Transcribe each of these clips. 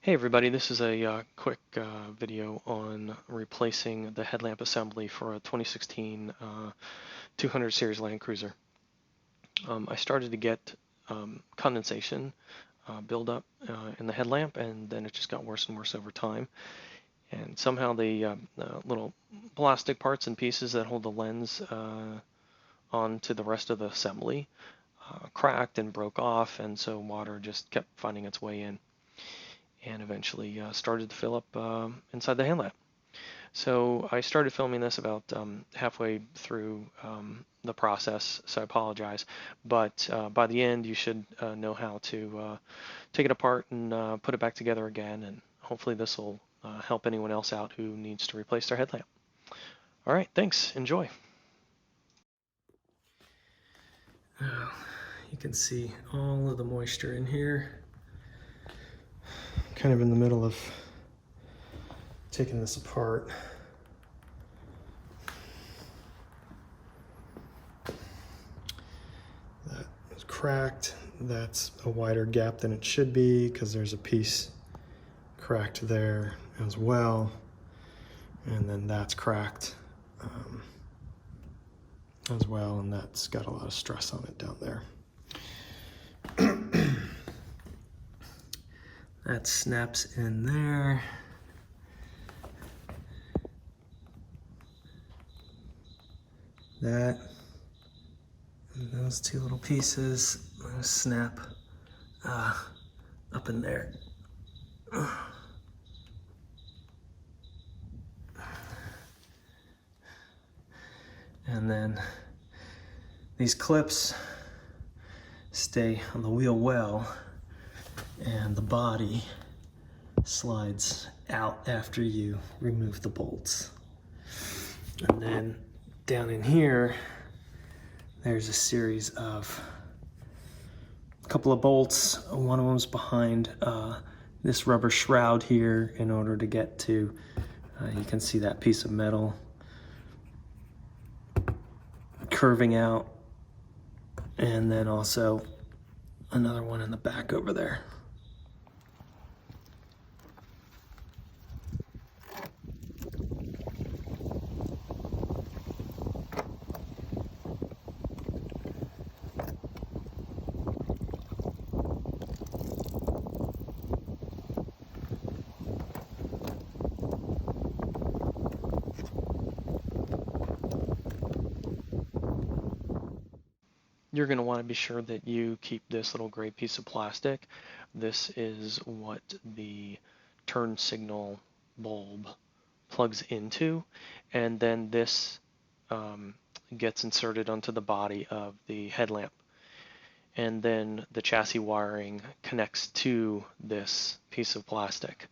Hey everybody, this is a quick video on replacing the headlamp assembly for a 2016 200 series Land Cruiser. I started to get condensation buildup in the headlamp, and then it just got worse and worse over time. And somehow the little plastic parts and pieces that hold the lens onto the rest of the assembly cracked and broke off, and so water just kept finding its way in, and eventually started to fill up inside the headlamp. So I started filming this about halfway through the process, so I apologize. But by the end, you should know how to take it apart and put it back together again, and hopefully this will help anyone else out who needs to replace their headlamp. All right, thanks. Enjoy. You can see all of the moisture in here. Kind of in the middle of taking this apart. That is cracked. That's a wider gap than it should be because there's a piece cracked there as well. And then that's cracked as well, and that's got a lot of stress on it down there. That snaps in there. That and those two little pieces snap up in there. And then these clips stay on the wheel well, and the body slides out after you remove the bolts. And then down in here, there's a series of a couple of bolts. One of them's behind this rubber shroud here in order to get to, you can see that piece of metal curving out, and then also another one in the back over there. You're going to want to be sure that you keep this little gray piece of plastic. This is what the turn signal bulb plugs into, and then this gets inserted onto the body of the headlamp. And then the chassis wiring connects to this piece of plastic.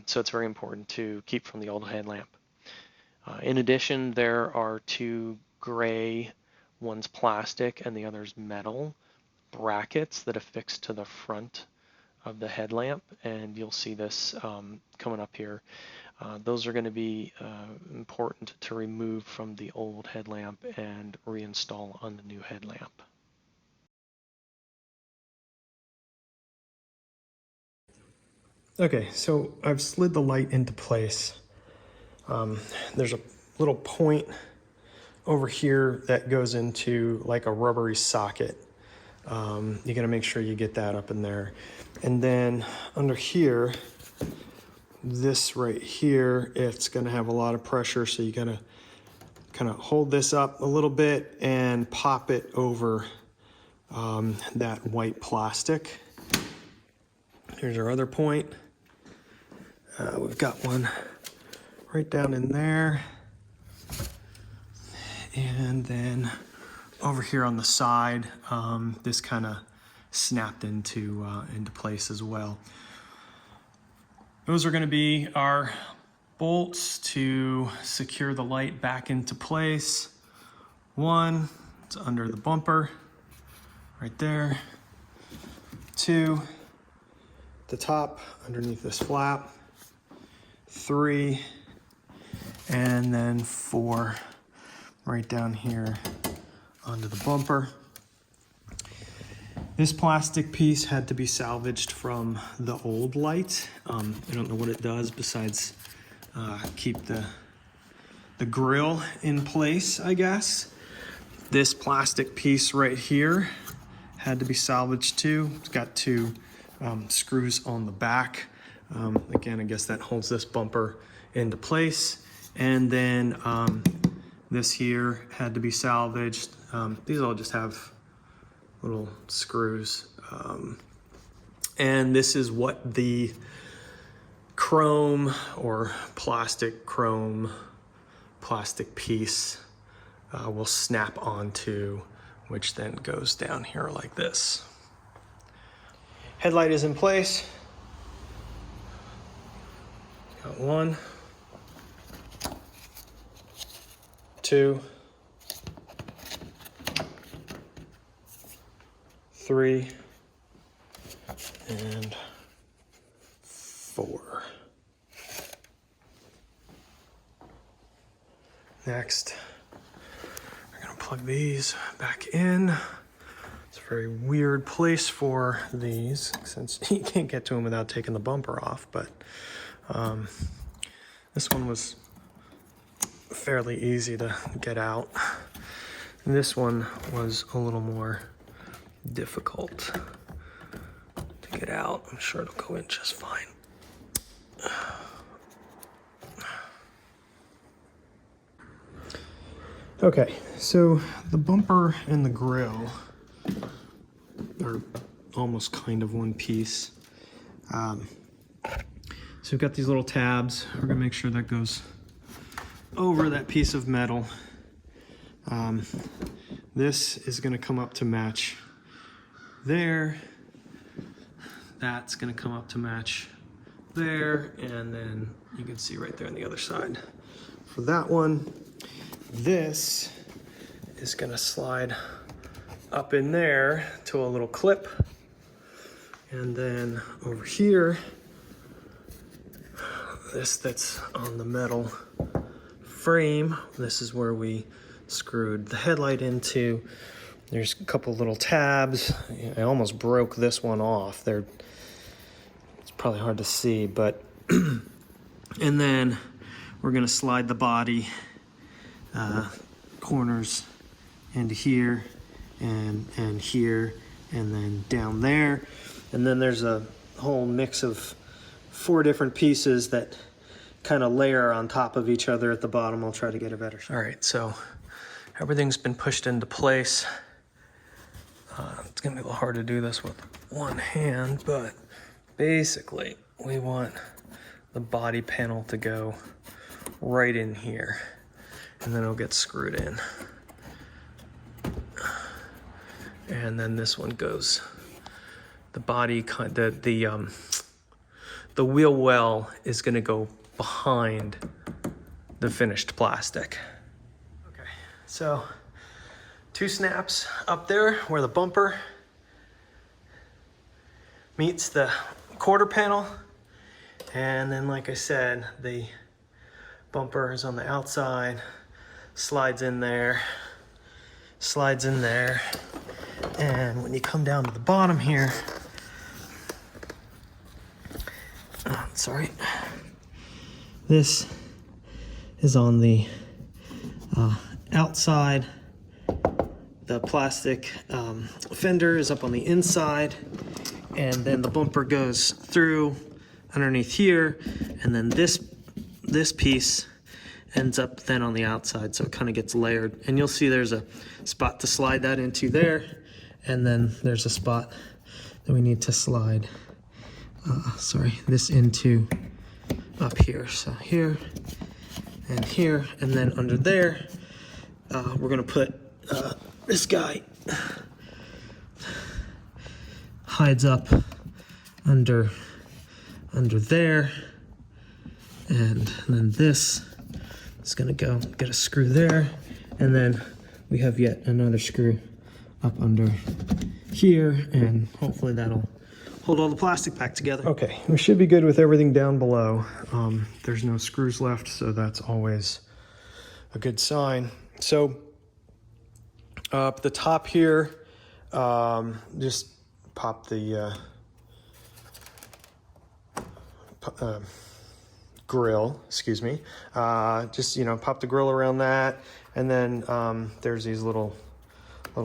So it's very important to keep from the old headlamp. In addition, there are two gray, one's plastic and the other's metal, brackets that affix to the front of the headlamp, and you'll see this coming up here. Those are going to be important to remove from the old headlamp and reinstall on the new headlamp. Okay, so I've slid the light into place. There's a little point over here that goes into like a rubbery socket. You gotta make sure you get that up in there. And then under here, this right here, it's gonna have a lot of pressure, so you gotta kind of hold this up a little bit and pop it over that white plastic. Here's our other point. We've got one right down in there. And then over here on the side, this kind of snapped into place as well. Those are going to be our bolts to secure the light back into place. One, it's under the bumper, right there. Two, the top underneath this flap. Three, and then four right down here onto the bumper. This plastic piece had to be salvaged from the old light. I don't know what it does besides keep the grill in place, I guess. This plastic piece right here had to be salvaged too. It's got two screws on the back. Again, I guess that holds this bumper into place. And then this here had to be salvaged. These all just have little screws. And this is what the chrome or plastic piece will snap onto, which then goes down here like this. Headlight is in place. Got 1, 2, 3, and 4. Next, we're going to plug these back in. It's a very weird place for these since you can't get to them without taking the bumper off, but this one was fairly easy to get out. This one was a little more difficult to get out. I'm sure it'll go in just fine. Okay, so the bumper and the grill are almost kind of one piece. So we've got these little tabs. We're gonna make sure that goes over that piece of metal. This is gonna come up to match there. That's gonna come up to match there. And then you can see right there on the other side. For that one, this is gonna slide up in there to a little clip. And then over here, this that's on the metal frame, this is where we screwed the headlight into. There's a couple little tabs. I almost broke this one off. It's probably hard to see, but and then we're gonna slide the body corners into here and here and then down there. And then there's a whole mix of 4 different pieces that kind of layer on top of each other at the bottom. I'll try to get a better shot. All right, so everything's been pushed into place. It's gonna be a little hard to do this with one hand, but basically we want the body panel to go right in here, and then it'll get screwed in. And then this one goes, the body, the wheel well is gonna go behind the finished plastic. Okay, so 2 snaps up there where the bumper meets the quarter panel. And then, like I said, the bumper is on the outside, slides in there, and when you come down to the bottom here, this is on the outside. The plastic fender is up on the inside, and then the bumper goes through underneath here, and then this piece ends up then on the outside, so it kind of gets layered. And you'll see there's a spot to slide that into there, and then there's a spot that we need to slide this into up here. So here and here, and then under there we're gonna put this guy hides up under there, and then this is gonna go get a screw there, and then we have yet another screw up under here, and hopefully that'll hold all the plastic back together. Okay, we should be good with everything down below. There's no screws left, so that's always a good sign. So up the top here, just pop the grill, excuse me. Just, you know, pop the grill around that, and then there's these little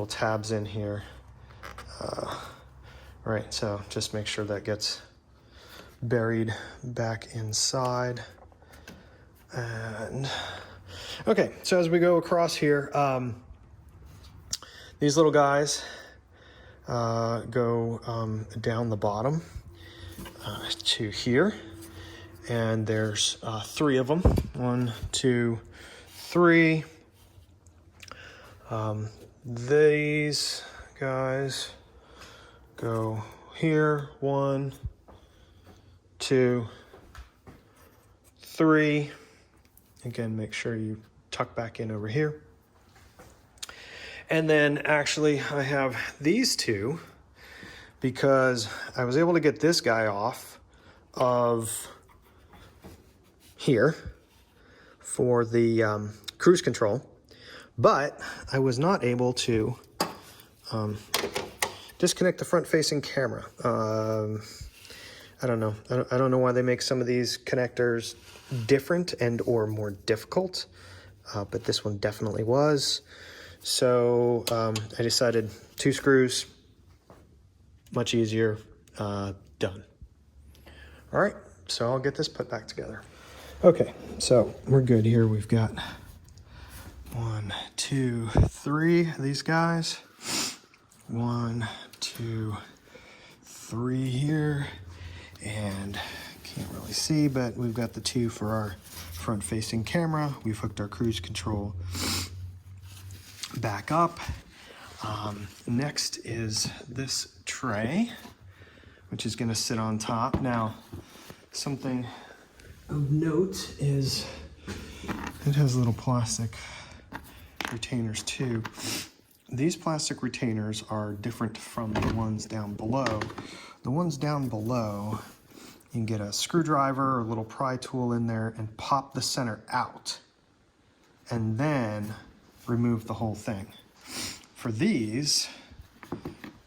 tabs in here. Right, so just make sure that gets buried back inside. And okay, so as we go across here, these little guys go down the bottom to here, and there's 3 of them. 1, 2, 3. These guys go here. 1, 2, 3. Again, make sure you tuck back in over here. And then actually I have these 2 because I was able to get this guy off of here for the cruise control, but I was not able to disconnect the front-facing camera. I don't know. I don't know why they make some of these connectors different and or more difficult, but this one definitely was. So I decided 2 screws, much easier, done. All right, so I'll get this put back together. Okay, so we're good here. We've got 1, 2, 3 of these guys. 1, 2, 3 here. And can't really see, but we've got the 2 for our front-facing camera. We've hooked our cruise control back up. Next is this tray, which is going to sit on top. Now, something of note is it has little plastic retainers too. These plastic retainers are different from the ones down below. The ones down below, you can get a screwdriver or a little pry tool in there and pop the center out, and then remove the whole thing. For these,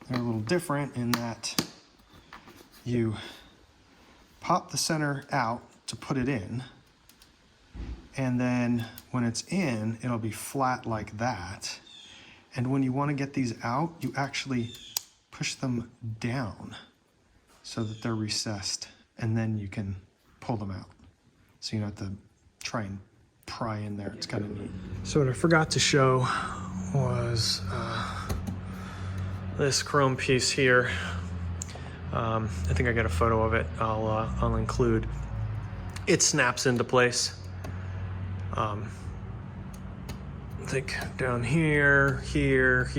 they're a little different in that you pop the center out to put it in, and then when it's in, it'll be flat like that. And when you want to get these out, you actually push them down so that they're recessed, and then you can pull them out. So you don't have to try and pry in there. It's kind of neat. So what I forgot to show was this chrome piece here. I think I got a photo of it. I'll include. It snaps into place. I think down here, here,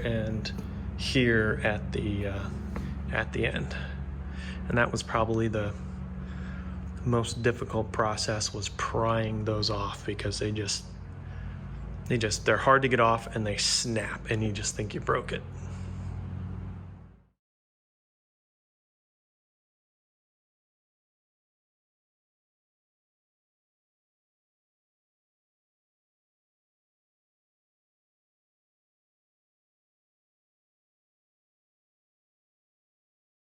and here at the end. And that was probably the most difficult process, was prying those off, because they're hard to get off and they snap and you just think you broke it.